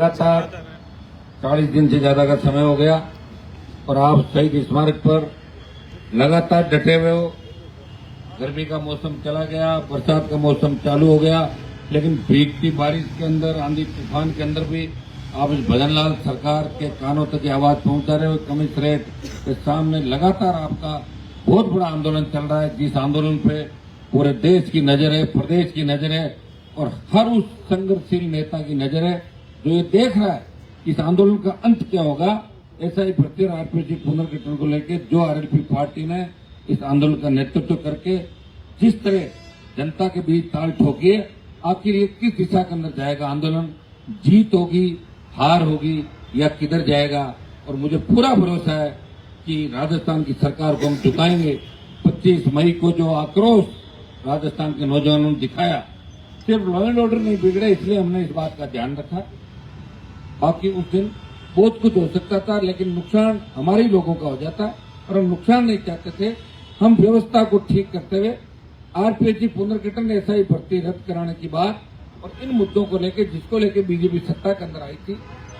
लगातार 40 दिन से ज्यादा का समय हो गया और आप शहीद स्मारक पर लगातार डटे हुए हो। गर्मी का मौसम चला गया, बरसात का मौसम चालू हो गया, लेकिन भीगती बारिश के अंदर, आंधी तूफान के अंदर भी आप इस भजनलाल सरकार के कानों तक ये आवाज पहुंचा रहे हो। कमिश्नरेट के सामने लगातार आपका बहुत बड़ा आंदोलन चल रहा है, जिस आंदोलन पे पूरे देश की नजर है, प्रदेश की नजर है और हर उस संघर्षशील नेता की नजर है जो ये देख रहा है कि इस आंदोलन का अंत क्या होगा। ऐसा ही भर्ती और आरपीएससी पुनर्गठन को लेकर जो आरएलपी पार्टी ने इस आंदोलन का नेतृत्व करके जिस तरह जनता के बीच ताल ठोकी है, आखिर ये किस दिशा के अंदर जाएगा आंदोलन, जीत होगी, हार होगी या किधर जाएगा। और मुझे पूरा भरोसा है कि राजस्थान की सरकार को हम चुकाएंगे। 25 मई को जो आक्रोश राजस्थान के नौजवानों ने दिखाया, सिर्फ लॉ एंड ऑर्डर नहीं बिगड़े इसलिए हमने इस बात का ध्यान रखा। बाकी उस दिन बहुत कुछ हो सकता था, लेकिन नुकसान हमारे ही लोगों का हो जाता है और हम नुकसान नहीं चाहते थे। हम व्यवस्था को ठीक करते हुए आरपीएससी पुनर्गठन, ऐसा ही भर्ती रद्द कराने की बात और इन मुद्दों को लेकर जिसको लेकर बीजेपी सत्ता के अंदर आई थी,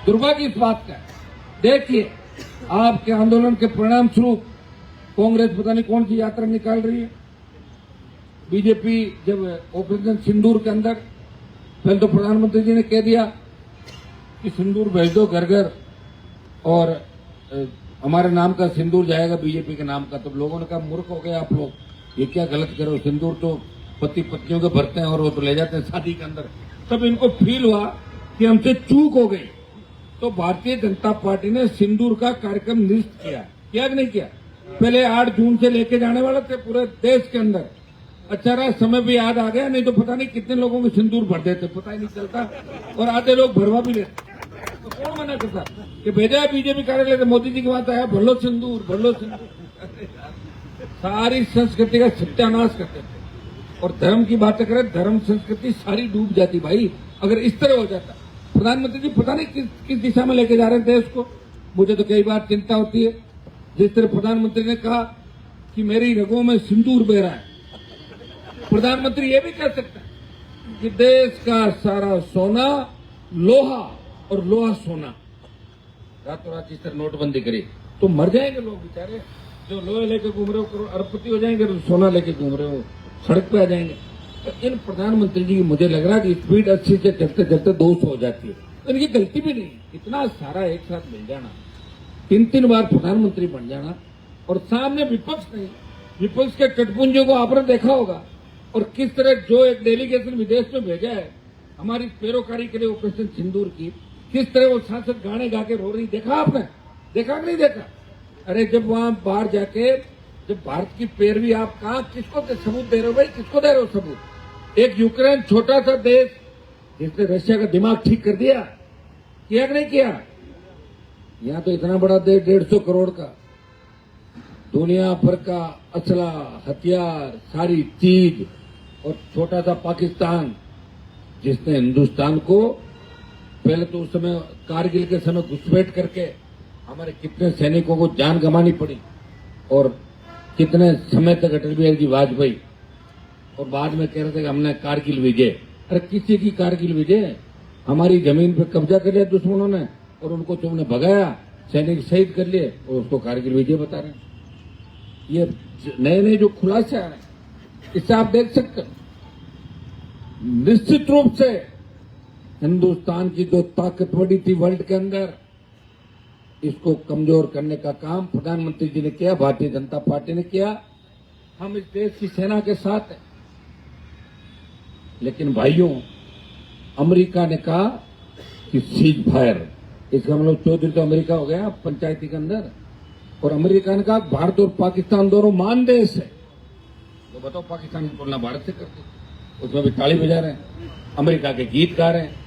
दुर्भाग्य इस बात का है। देखिए, आपके आंदोलन के परिणाम स्वरूप कांग्रेस पता नहीं कौन सी यात्रा निकाल रही है। बीजेपी जब ऑपरेशन सिंदूर के अंदर पहले तो प्रधानमंत्री जी ने कह दिया कि सिंदूर भेज दो घर घर और हमारे नाम का सिंदूर जाएगा बीजेपी के नाम का, तो लोगों ने कहा मूर्ख हो गए आप लोग, ये क्या गलत करो, सिंदूर तो पति पत्नियों के भरते हैं और वो तो ले जाते हैं शादी के अंदर। तब इनको फील हुआ कि हमसे चूक हो गई, तो भारतीय जनता पार्टी ने सिंदूर का कार्यक्रम निरस्त किया कि नहीं किया। पहले 8 जून से लेके जाने वाले थे पूरे देश के अंदर। अच्छा रहा समय भी याद आ गया, नहीं तो पता नहीं कितने लोगों को सिंदूर भर देते, पता ही नहीं चलता और आधे लोग भरवा भी लेते। तो कौन मना करता कि भेजा बीजेपी कार्यालय से मोदी जी की बात आया, भर लो सिंदूर, भर लो सिंदूर। सारी संस्कृति का सत्यानाश करते थे और धर्म की बातें करें, धर्म संस्कृति सारी डूब जाती भाई अगर इस तरह हो जाता। प्रधानमंत्री जी पता नहीं किस दिशा में लेके जा रहे हैं देश को। मुझे तो कई बार चिंता होती है, जिस तरह प्रधानमंत्री ने कहा कि मेरी रगों में सिंदूर बह रहा है, प्रधानमंत्री ये भी कह सकता है कि देश का सारा सोना लोहा और लोहा सोना, रातों रात इस तरह नोटबंदी करी तो मर जाएंगे लोग बेचारे। जो लोहे लेके घूम रहे हो करोड़ अरबपति हो जाएंगे, तो सोना लेके घूम रहे हो सड़क पे आ जाएंगे। तो इन प्रधानमंत्री जी की मुझे लग रहा है कि स्पीड 80 से चलते चलते 200 हो जाती है। तो इनकी गलती भी नहीं, इतना सारा एक साथ मिल जाना, 3 बार प्रधानमंत्री बन जाना और सामने विपक्ष नहीं। विपक्ष के कटपुंजों को आपने देखा होगा और किस तरह जो एक डेलीगेशन विदेश में भेजा है हमारी पैरोकारी के लिए ऑपरेशन सिंदूर की, किस तरह वो सांसद गाने गा के रो रही, देखा आपने? देखा कि नहीं देखा? अरे जब वहां बाहर जाके जब भारत की पैरवी आप कहा किसको सबूत दे रहे हो भाई, किसको दे रहे हो सबूत? एक यूक्रेन छोटा सा देश जिसने रशिया का दिमाग ठीक कर दिया, किया कि नहीं किया? यहाँ तो इतना बड़ा देश 150 करोड़ का, दुनिया भर का असला हथियार सारी चीज, और छोटा सा पाकिस्तान जिसने हिंदुस्तान को पहले तो उस समय कारगिल के समय घुसपैठ करके हमारे कितने सैनिकों को जान गंवानी पड़ी और कितने समय तक अटल बिहारी जी वाजपेयी और बाद में कह रहे थे कि हमने कारगिल विजय। अरे किसी की कारगिल विजय? हमारी जमीन पर कब्जा कर लिया दुश्मनों ने और उनको तुमने भगाया, सैनिक शहीद कर लिए और उसको कारगिल विजय बता रहे हैं। ये नए नए जो खुलासे आ रहे हैं इससे आप देख सकते हो निश्चित रूप से हिंदुस्तान की जो ताकत बढ़ी थी वर्ल्ड के अंदर, इसको कमजोर करने का काम प्रधानमंत्री जी ने किया, भारतीय जनता पार्टी ने किया। हम इस देश की सेना के साथ हैं, लेकिन भाइयों अमेरिका ने कहा कि सीज फायर, इसका मतलब चौधरी तो अमेरिका हो गया पंचायती के अंदर, और अमेरिका ने कहा भारत और पाकिस्तान दोनों मान देश है। तो बताओ पाकिस्तान की तुलना भारत से करते, उसमें भी ताली बजा रहे हैं, अमेरिका के गीत गा रहे हैं।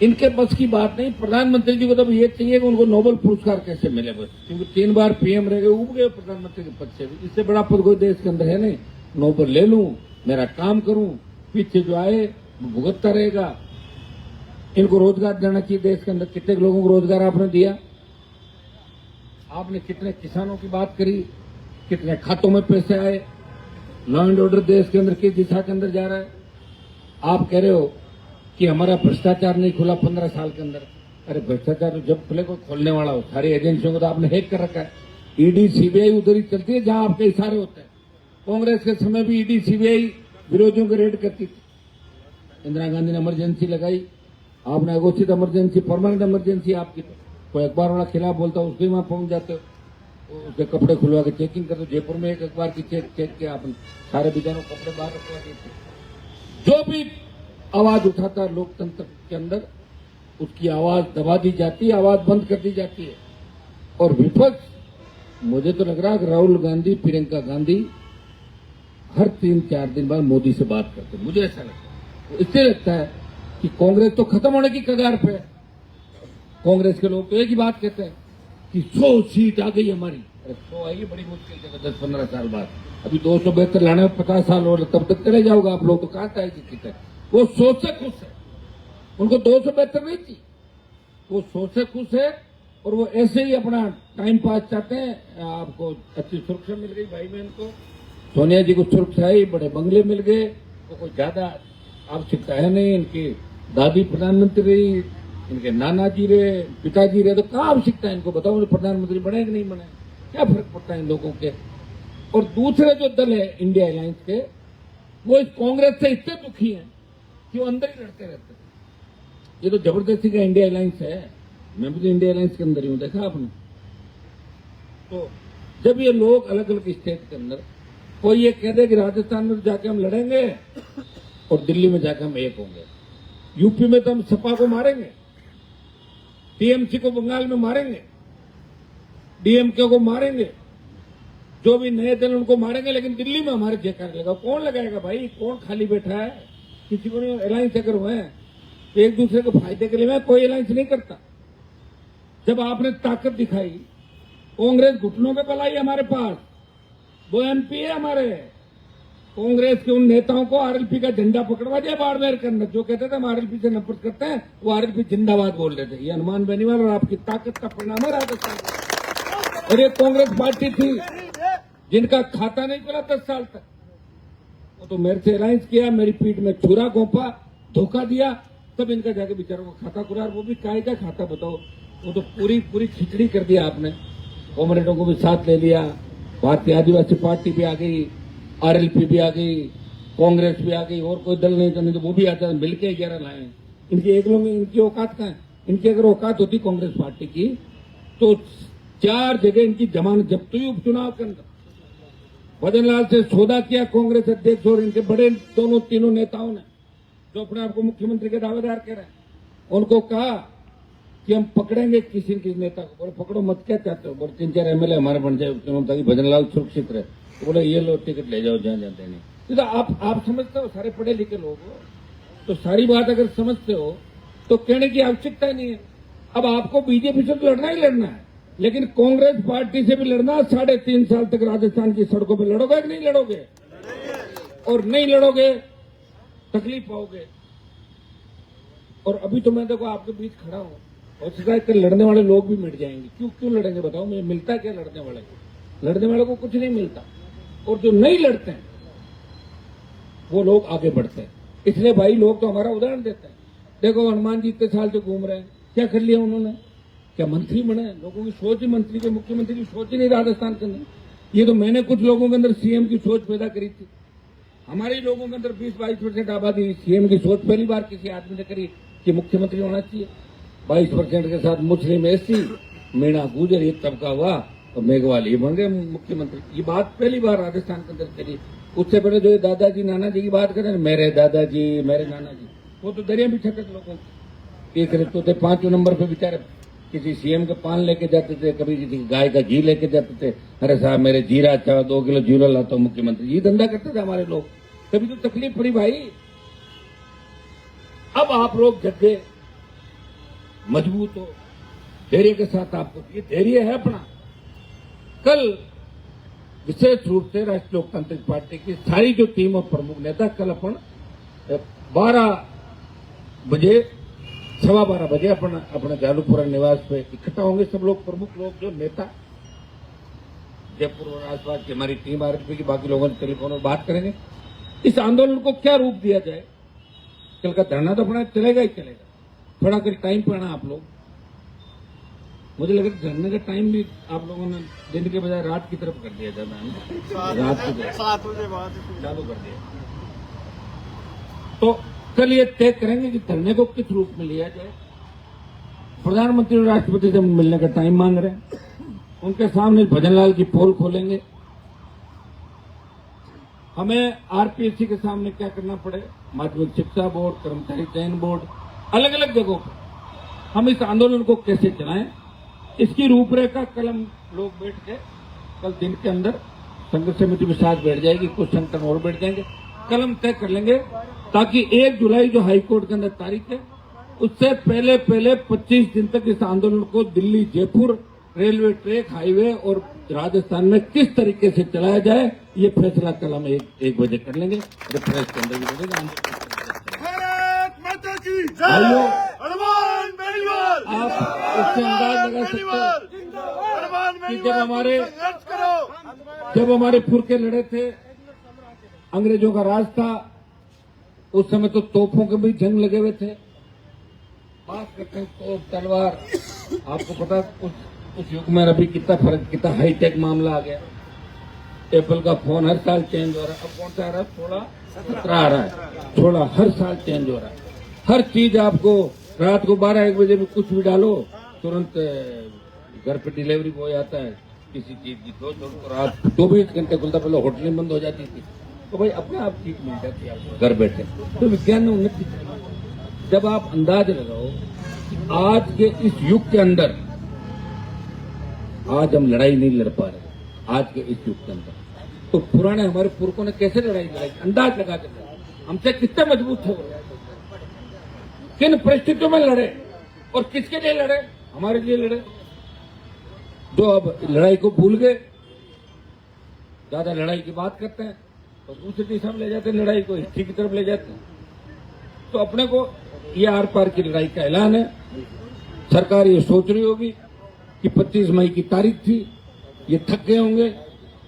इनके बस की बात नहीं। प्रधानमंत्री जी को तो ये चाहिए कि उनको नोबेल पुरस्कार कैसे मिले बस, क्योंकि 3 बार पीएम रह गए, उब गए प्रधानमंत्री के पद से भी। इससे बड़ा पद कोई देश के अंदर है नहीं। नोबेल ले लूं, मेरा काम करूं, पीछे जो आए भुगतता रहेगा। इनको रोजगार देना चाहिए देश के अंदर। कितने लोगों को रोजगार आपने दिया? आपने कितने किसानों की बात करी, कितने खातों में पैसे आए? लॉ एंड ऑर्डर देश के अंदर किस दिशा के अंदर जा रहा है? आप कह रहे हो कि हमारा भ्रष्टाचार नहीं खुला 15 साल के अंदर। अरे भ्रष्टाचार तो जब खुले कोई खोलने वाला हो, सारी एजेंसियों को तो आपने हैक कर रखा है। ईडी सीबीआई उधर ही चलती है जहां आपके इशारे होते हैं। कांग्रेस के समय भी ईडी सीबीआई विरोधियों को रेड करती थी। इंदिरा गांधी ने इमरजेंसी लगाई, आपने अघोषित इमरजेंसी, परमानेंट इमरजेंसी आपकी। तो कोई अखबार वाला खिलाफ बोलता है उसके वहां पहुंच जाते हो, उसके कपड़े खुलवा के चेकिंग करते। जयपुर में एक अखबार की चेक किया आपने, सारे बिचारों कपड़े बाहर रखवा दिए थे। जो भी आवाज उठाता है लोकतंत्र के अंदर, उसकी आवाज दबा दी जाती है, आवाज बंद कर दी जाती है। और विपक्ष, मुझे तो लग रहा है कि राहुल गांधी, प्रियंका गांधी हर 3-4 दिन बाद मोदी से बात करते हैं, मुझे ऐसा लगता है। इससे लगता है कि कांग्रेस तो खत्म होने की कगार पे है। कांग्रेस के लोग तो एक ही बात कहते हैं कि 100 सीट आ गई हमारी। अरे 100 आएगी बड़ी मुश्किल से 10-15 साल बाद। अभी 272 लाने में 50 साल और तब तक चले जाओगे आप लोग, तो कहां से आएगी सीटें? वो 100 से खुश है, उनको 272 नहीं थी, वो 100 से खुश है। और वो ऐसे ही अपना टाइम पास चाहते हैं। आपको अच्छी सुरक्षा मिल गई भाई बहन को, सोनिया जी को सुरक्षा आई, बड़े बंगले मिल गए, तो कोई ज्यादा आवश्यकता है नहीं। इनकी दादी प्रधानमंत्री रही, इनके नाना जी रहे, पिताजी रहे, तो कहाँ आवश्यकता है इनको? बताओ प्रधानमंत्री बने कि नहीं बने, क्या फर्क पड़ता है इन लोगों के? और दूसरे जो दल है इंडिया अलायंस के, वो इस कांग्रेस से इतने दुखी हैं कि वो अंदर ही लड़ते रहते हैं। ये तो जबरदस्ती का इंडिया अलायंस है। मैं भी तो इंडिया अलायंस के अंदर ही हूं, देखा आपने। तो जब ये लोग अलग अलग स्टेट के अंदर, कोई ये कह दे कि राजस्थान में जाके हम लड़ेंगे और दिल्ली में जाके हम एक होंगे, यूपी में तो हम सपा को मारेंगे, टीएमसी को बंगाल में मारेंगे, डीएमके को मारेंगे, जो भी नए दल उनको मारेंगे, लेकिन दिल्ली में हमारे जयकार लगेगा। कौन लगाएगा भाई? कौन खाली बैठा है? किसी को नहीं। अलायंस अगर हुए तो एक दूसरे के फायदे के लिए, मैं कोई अलायंस नहीं करता। जब आपने ताकत दिखाई, कांग्रेस घुटनों पे पलाई हमारे पास, वो एमपी है हमारे। कांग्रेस के उन नेताओं को आरएलपी का झंडा पकड़वा दिया बाड़मेर के अंदर। जो कहते थे हम आरएलपी से नफरत करते हैं, वो आरएलपी जिंदाबाद बोल रहे थे। ये हनुमान बेनीवाल और आपकी ताकत का परिणाम है राजस्थान। और ये कांग्रेस पार्टी थी जिनका खाता नहीं खुला 10 साल तक। वो तो मेरे से अलायंस किया, मेरी पीठ में छुरा घोंपा, धोखा दिया, तब इनका जाके बेचारों का खाता खुला। वो भी काय का खाता बताओ? वो तो पूरी खिचड़ी कर दिया आपने। कॉमरेडों को भी साथ ले लिया, भारतीय आदिवासी पार्टी भी आ गई, आरएलपी भी आ गई, कांग्रेस भी आ गई, और कोई दल नहीं तो वो भी आता है, मिलके 11 लाए। इनके एक लोग, इनकी औकात कहाँ है? इनकी अगर औकात होती कांग्रेस पार्टी की, तो 4 जगह इनकी जमानत जब्त हुई उपचुनाव के अंदर। भजन लाल से सौदा किया कांग्रेस अध्यक्ष और इनके बड़े तीनों नेताओं ने, जो अपने आप को मुख्यमंत्री के दावेदार कह रहे हैं। उनको कहा कि हम पकड़ेंगे किसी किसी नेता को। बोले पकड़ो मत, क्या चाहते हो? बोले 3-4 एमएलए हमारे बन जाए उपचुनाव ताकि भजन लाल सुरक्षित रहे। तो बोले ये लो टिकट ले जाओ जहां जाते नहीं। तो आप समझते हो, सारे पढ़े लिखे लोग हो, तो सारी बात अगर समझते हो तो कहने की आवश्यकता नहीं है। अब आपको बीजेपी से तो लड़ना ही लड़ना है, लेकिन कांग्रेस पार्टी से भी लड़ना। 3.5 साल तक राजस्थान की सड़कों पर लड़ोगे कि नहीं लड़ोगे? और नहीं लड़ोगे तकलीफ पाओगे। और अभी तो मैं देखो आपके बीच खड़ा हूं, और शिकायत कर लड़ने वाले लोग भी मिट जाएंगे। क्यों लड़ेंगे बताओ? मुझे मिलता क्या लड़ने वाले को? लड़ने वाले को कुछ नहीं मिलता। और जो नहीं लड़ते हैं वो लोग आगे बढ़ते हैं। इसलिए भाई लोग तो हमारा उदाहरण देते हैं। देखो हनुमान जी इतने साल से घूम रहे हैं, क्या कर लिया उन्होंने? क्या मंत्री बने? लोगों की सोच ही, मंत्री के मुख्यमंत्री की सोच ही नहीं राजस्थान के अंदर। ये तो मैंने कुछ लोगों के अंदर सीएम की सोच पैदा करी थी। हमारे लोगों के अंदर 20-22% आबादी सीएम की सोच पहली बार किसी आदमी ने करी कि मुख्यमंत्री होना चाहिए। 22% के साथ मुस्लिम एससी, मीणा गुजर, ये तबका हुआ और मेघवाल ये बन गए मुख्यमंत्री। ये बात पहली बार राजस्थान के अंदर करी। उससे पहले जो दादाजी नाना जी की बात करें, मेरे दादाजी मेरे नाना जी, वो तो दरिया भी छटक लोगों की। एक तो थे 5 नंबर पे बेचारे, किसी सीएम के पान लेके जाते थे, कभी किसी गाय का घी लेके जाते थे। अरे साहब मेरे जीरा अच्छा 2 किलो जीरा लाता हूं मुख्यमंत्री, ये धंधा करते थे हमारे लोग। कभी तो तकलीफ पड़ी भाई। अब आप लोग जग गए, मजबूत हो, धैर्य के साथ आपको ये धैर्य है अपना। कल विशेष रूप से राष्ट्रीय लोकतांत्रिक पार्टी की सारी जो टीम और प्रमुख नेता कल अपन 12:15 बजे अपने जालूपुरा निवास पे इकट्ठा होंगे। सब लोग प्रमुख लोग जो नेता जयपुर और आसपास की हमारी टीम आरएलपी की, बाकी लोगों से टेलीफोन पर बात करेंगे। इस आंदोलन को क्या रूप दिया जाए, कल का धरना तो अपना चलेगा ही चलेगा, थोड़ा कर टाइम पे आना आप लोग। मुझे लगा धरने का टाइम भी आप लोगों ने दिन के बजाय रात की तरफ कर दिया था, रात की 7 बजे बाद चालू कर दिया। तो कल ये तय करेंगे कि धरने को किस रूप में लिया जाए। प्रधानमंत्री और राष्ट्रपति से मिलने का टाइम मांग रहे हैं, उनके सामने भजनलाल की पोल खोलेंगे। हमें आरपीएससी के सामने क्या करना पड़े, माध्यमिक शिक्षा बोर्ड, कर्मचारी चयन बोर्ड, अलग अलग जगहों पर हम इस आंदोलन को कैसे चलाएं, इसकी रूपरेखा कल हम लोग बैठ के कल दिन के अंदर संघर्ष समिति में साथ बैठ जाएगी, कुछ संगठन और बैठ जाएंगे, कल हम तय कर लेंगे ताकि 1 जुलाई जो हाईकोर्ट के अंदर तारीख है उससे पहले 25 दिन तक इस आंदोलन को Delhi, Jaipur, railway track, highway और राजस्थान में किस तरीके से चलाया जाए, ये फैसला कल हम 1 बजे कर लेंगे। प्रेस के अंदर भी बढ़ेगा। भाइयों, आप इससे अंदाज लगा सकते हो कि जब हमारे पुरखे लड़े थे, अंग्रेजों का राज था, उस समय तो तोपों के भी जंग लगे हुए थे, बात करते हैं तोप, तलवार। आपको पता उस युग में अभी कितना फर्क, कितना हाईटेक मामला आ गया। एप्पल का फोन हर साल चेंज हो रहा है, अब कौन सा आ रहा है, 16, 17 आ रहा है, 16 हर साल चेंज हो रहा है। हर चीज आपको रात को 12-1 बजे में कुछ भी डालो, तुरंत घर पे डिलीवरी बॉय आता है किसी चीज की। तो रात 24 घंटे खुलता, पहले होटलें बंद हो जाती थी, तो भाई अपने आप चीज मिल जाती है आपको घर बैठे। तो विज्ञान ने उन्नति की। जब आप अंदाज लगाओ कि आज के इस युग के अंदर आज हम लड़ाई नहीं लड़ पा रहे, आज के इस युग के अंदर, तो पुराने हमारे पुरखों ने कैसे लड़ाई लड़ाई, अंदाज लगा के हमसे कितने मजबूत थे, किन परिस्थितियों में लड़े और किसके लिए लड़े, हमारे लिए लड़े। जो अब लड़ाई को भूल गए, ज्यादा लड़ाई की बात करते हैं तो दूसरी दिशा में ले जाते हैं, लड़ाई को हिस्ट्री की तरफ ले जाते हैं। तो अपने को ये आर पार की लड़ाई का ऐलान है। सरकार ये सोच रही होगी कि 25 मई की तारीख थी, ये थक गए होंगे,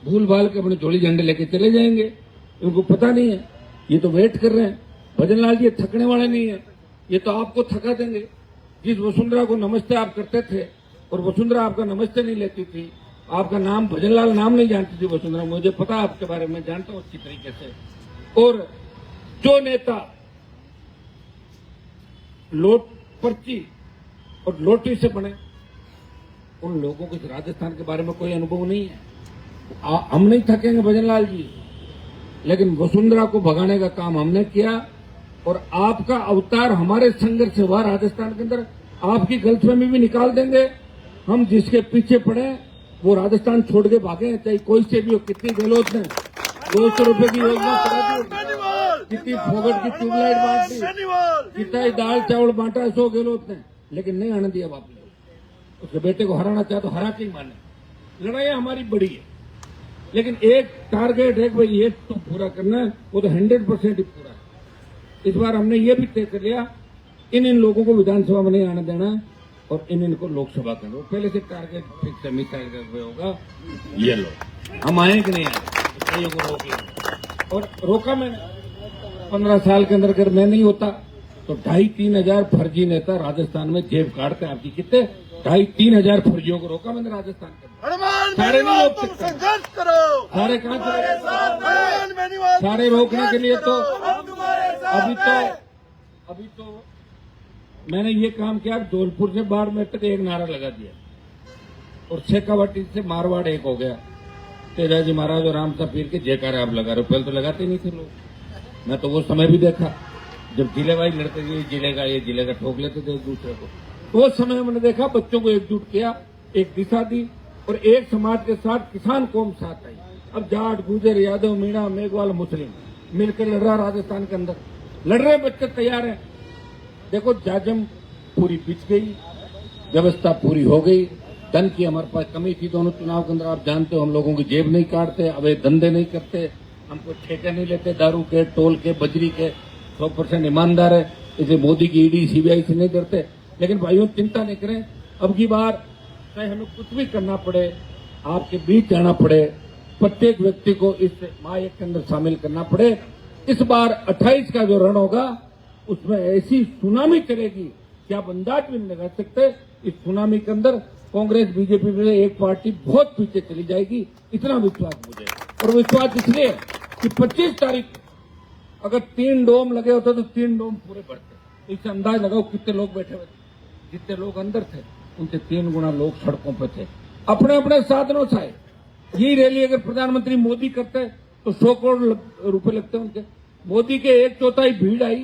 भूल भाल के अपने जोड़ी झंडे लेके चले जाएंगे, उनको पता नहीं है, ये तो वेट कर रहे हैं। भजनलाल जी थकने वाले नहीं है, ये तो आपको थका देंगे। जिस वसुंधरा को नमस्ते आप करते थे और वसुंधरा आपका नमस्ते नहीं लेती थी, आपका नाम भजनलाल नाम नहीं जानती थी वसुंधरा, मुझे पता आपके बारे में, जानता हूं अच्छी तरीके से। और जो नेता लोट पर्ची और लोटी से बने, उन लोगों को राजस्थान के बारे में कोई अनुभव नहीं है। हम नहीं थकेंगे भजनलाल जी, लेकिन वसुंधरा को भगाने का काम हमने किया और आपका अवतार हमारे संघर्ष से हुआ राजस्थान के अंदर, आपकी गलतफहमी भी निकाल देंगे। हम जिसके पीछे पड़े वो राजस्थान छोड़ के भागे, चाहे कोई से भी हो। कितनी गहलोत ने 200 रुपए की योजना चला दी, कितनी फोगट की ट्यूबलाइट बांट दी, कितना दाल चावल बांटा 100 गहलोत ने, लेकिन नहीं आने दिया बाप ने। उसके बेटे को हराना चाहे तो हरा के ही माने। लड़ाई हमारी बड़ी है, लेकिन एक टारगेट है भाई ये तो पूरा करना है, वो तो 100% ही पूरा है। इस बार हमने ये भी तय कर लिया, इन लोगों को विधानसभा में नहीं आने देना और इनको लोकसभा करना। पहले से टारगेट फिक्स है, मिसाइल होगा, ये लो हम आए कि नहीं आए, को रोक लिया। और रोका मैंने 15 साल के अंदर अगर मैं नहीं होता तो 2,500-3 हजार फर्जी नेता राजस्थान में जेब काटते। आपकी कितने 2,500-3 हजार फर्जियों को रोका मैंने राजस्थान के अंदर। सारे नहीं रोक सकते, सारे कहां से, सारे रोकने के लिए तो अभी तो मैंने ये काम किया, धौलपुर से बाड़मेर तक एक नारा लगा दिया और शेखावाटी से मारवाड़ एक हो गया। तेजाजी महाराज और राम सा पीर के जयकारे आप लगा रहे हो, पहले तो लगाते नहीं थे लोग। मैं तो वो समय भी देखा जब जिले वाइज लड़ते थे, ये जिले का ठोक लेते थे एक दूसरे को। तो उस समय मैंने देखा बच्चों को एकजुट किया, एक दिशा दी और एक समाज के साथ किसान कौम साथ आई। अब जाट, गुजर, यादव, मीणा, मेघवाल, मुस्लिम मिलकर लड़ रहा राजस्थान के अंदर, लड़ रहे बच्चे तैयार हैं। देखो जाजम पूरी बिछ गई, व्यवस्था पूरी हो गई, धन की हमारे पास कमी थी दोनों चुनाव के अंदर। आप जानते हो हम लोगों की जेब नहीं काटते, अवैध धंधे नहीं करते, हमको ठेके नहीं लेते दारू के, टोल के, बजरी के, 100% ईमानदार है। इसे मोदी की ईडी सीबीआई से नहीं डरते। लेकिन भाइयों चिंता नहीं करें, अब की बार चाहे हमें कुछ भी करना पड़े, आपके बीच जाना पड़े, प्रत्येक व्यक्ति को इस महायज्ञ के अंदर शामिल करना पड़े। इस बार 28 का जो रण होगा उसमें ऐसी सुनामी चलेगी कि आप अंदाज भी नहीं लगा सकते। इस सुनामी के अंदर कांग्रेस बीजेपी में एक पार्टी बहुत पीछे चली जाएगी, इतना विश्वास मुझे। और विश्वास इसलिए कि 25 तारीख अगर 3 डोम लगे होते तो 3 डोम पूरे भरते। इससे अंदाज लगाओ कितने लोग बैठे हुए थे, जितने लोग अंदर थे उनसे 3 गुना लोग सड़कों पर थे, अपने अपने साधनों से आए। यही रैली अगर प्रधानमंत्री मोदी करते तो 100 करोड़ रुपए लगते उनके। मोदी के 1/4 भीड़ आई,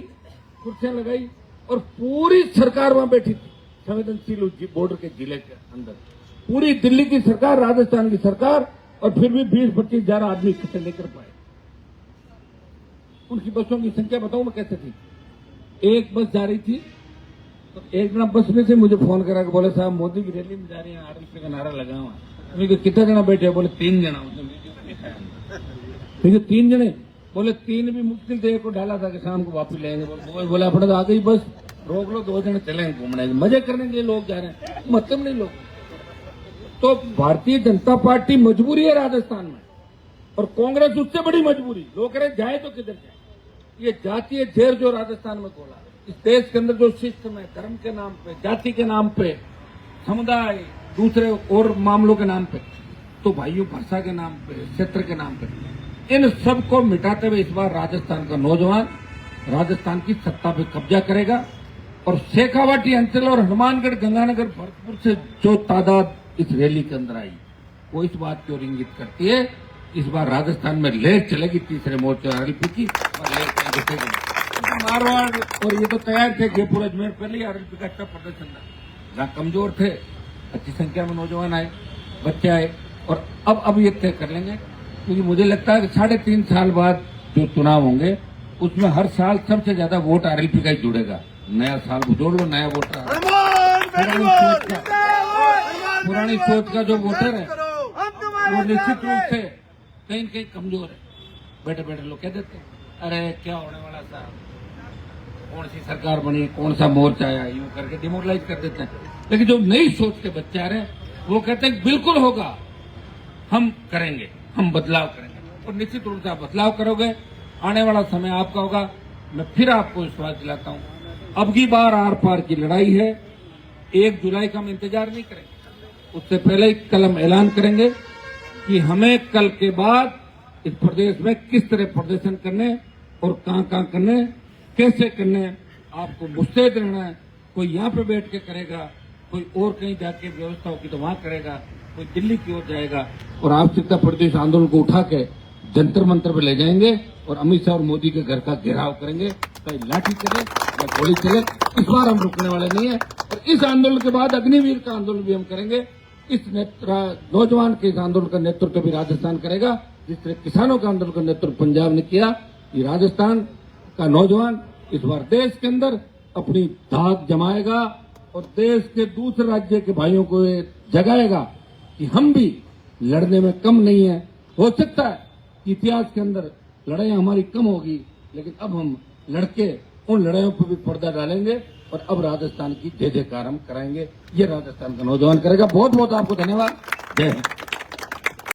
कुर्सियां लगाई और पूरी सरकार वहां बैठी थी, संवेदनशील बॉर्डर के जिले के अंदर। पूरी दिल्ली की सरकार, राजस्थान की सरकार, और फिर भी 20-25 हजार आदमी इकट्ठे लेकर पाए। उनकी बसों की संख्या बताऊं मैं कैसे थी। एक बस जा रही थी तो एक जना बस में से मुझे फोन करा के बोले साहब मोदी की रैली में जा रही है, आरएलपी का नारा लगा हुआ। मैंने कितने जना बैठे? बोले 3 जना। ठीक है 3 जने। बोले 3 भी मुश्किल से एक को डाला था कि शाम को वापस लेंगे। बोले अपने तो आ गई बस, रोक लो, 2 जने चलेंगे घूमने, मजे करने के लिए लोग जा रहे हैं, मतलब नहीं लोग। तो भारतीय जनता पार्टी मजबूरी है राजस्थान में, और कांग्रेस उससे बड़ी मजबूरी। लोग कह रहे जाए तो किधर जाए। ये जातीय जेर जो राजस्थान में खोला, इस देश के अंदर जो सिस्टम है, धर्म के नाम पे, जाति के नाम पे, समुदाय, दूसरे और मामलों के नाम पे, तो भाइयों भाषा के नाम पे, क्षेत्र के नाम पे, इन सबको मिटाते हुए इस बार राजस्थान का नौजवान राजस्थान की सत्ता पे कब्जा करेगा। और शेखावाटी अंचल और हनुमानगढ़, गंगानगर, भरतपुर से जो तादाद इस रैली के अंदर आई, वो इस बात की ओर इंगित करती है इस बार राजस्थान में लहर चलेगी तीसरे मोर्चे आरएलपी की, और लहर दिखेगी। मारवाड़ और ये तो तैयार थे, जयपुर अजमेर पहले ही आरएलपी का अच्छा प्रदर्शन था। जहां कमजोर थे अच्छी संख्या में नौजवान आए, बच्चे आए, और अब ये तय कर लेंगे। क्योंकि मुझे लगता है कि 3.5 साल बाद जो चुनाव होंगे उसमें हर साल सबसे ज्यादा वोट आरएलपी का ही जुड़ेगा। नया साल जोड़ लो, नया वोटर। पुरानी सोच का जो वोटर है वो निश्चित रूप से कहीं कहीं कमजोर है। बैठे बैठे लोग कह देते हैं अरे क्या होने वाला साहब, कौन सी सरकार बनी, कौन सा मोर्चा आया, यूं करके डिमोरलाइज कर देते हैं। लेकिन जो नई सोच के बच्चे आ रहे हैं वो कहते हैं बिल्कुल होगा, हम करेंगे, हम बदलाव करेंगे। और निश्चित रूप से आप बदलाव करोगे, आने वाला समय आपका होगा। मैं फिर आपको विश्वास दिलाता हूं, अब की बार आर पार की लड़ाई है। 1 जुलाई का हम इंतजार नहीं करेंगे, उससे पहले ही कल हम ऐलान करेंगे कि हमें कल के बाद इस प्रदेश में किस तरह प्रदर्शन करने और कहां करने, कैसे करने। आपको मुस्तैद रहना है। कोई यहाँ पे बैठ के करेगा, कोई और कहीं जाके व्यवस्था होगी तो वहां करेगा, कोई दिल्ली की ओर जाएगा। और आवश्यकता प्रदेश आंदोलन को उठा के जंतर मंतर पे ले जाएंगे और अमित शाह और मोदी के घर का घेराव करेंगे। चाहे लाठी चले या गोली चले, इस बार हम रुकने वाले नहीं है। और इस आंदोलन के बाद अग्निवीर का आंदोलन भी हम करेंगे। इस नौजवान के इस आंदोलन का नेतृत्व भी राजस्थान करेगा, जिस तरह किसानों का आंदोलन का नेतृत्व पंजाब ने किया। ये राजस्थान का नौजवान इस बार देश के अंदर अपनी धाक जमाएगा और देश के दूसरे राज्य के भाइयों को ये जगाएगा कि हम भी लड़ने में कम नहीं है। हो सकता है कि इतिहास के अंदर लड़ाइयां हमारी कम होगी, लेकिन अब हम लड़के उन लड़ाइयों पर भी पर्दा डालेंगे और अब राजस्थान की जय जयकार हम कराएंगे। ये राजस्थान का नौजवान करेगा। बहुत बहुत आपको धन्यवाद। जय हिंद।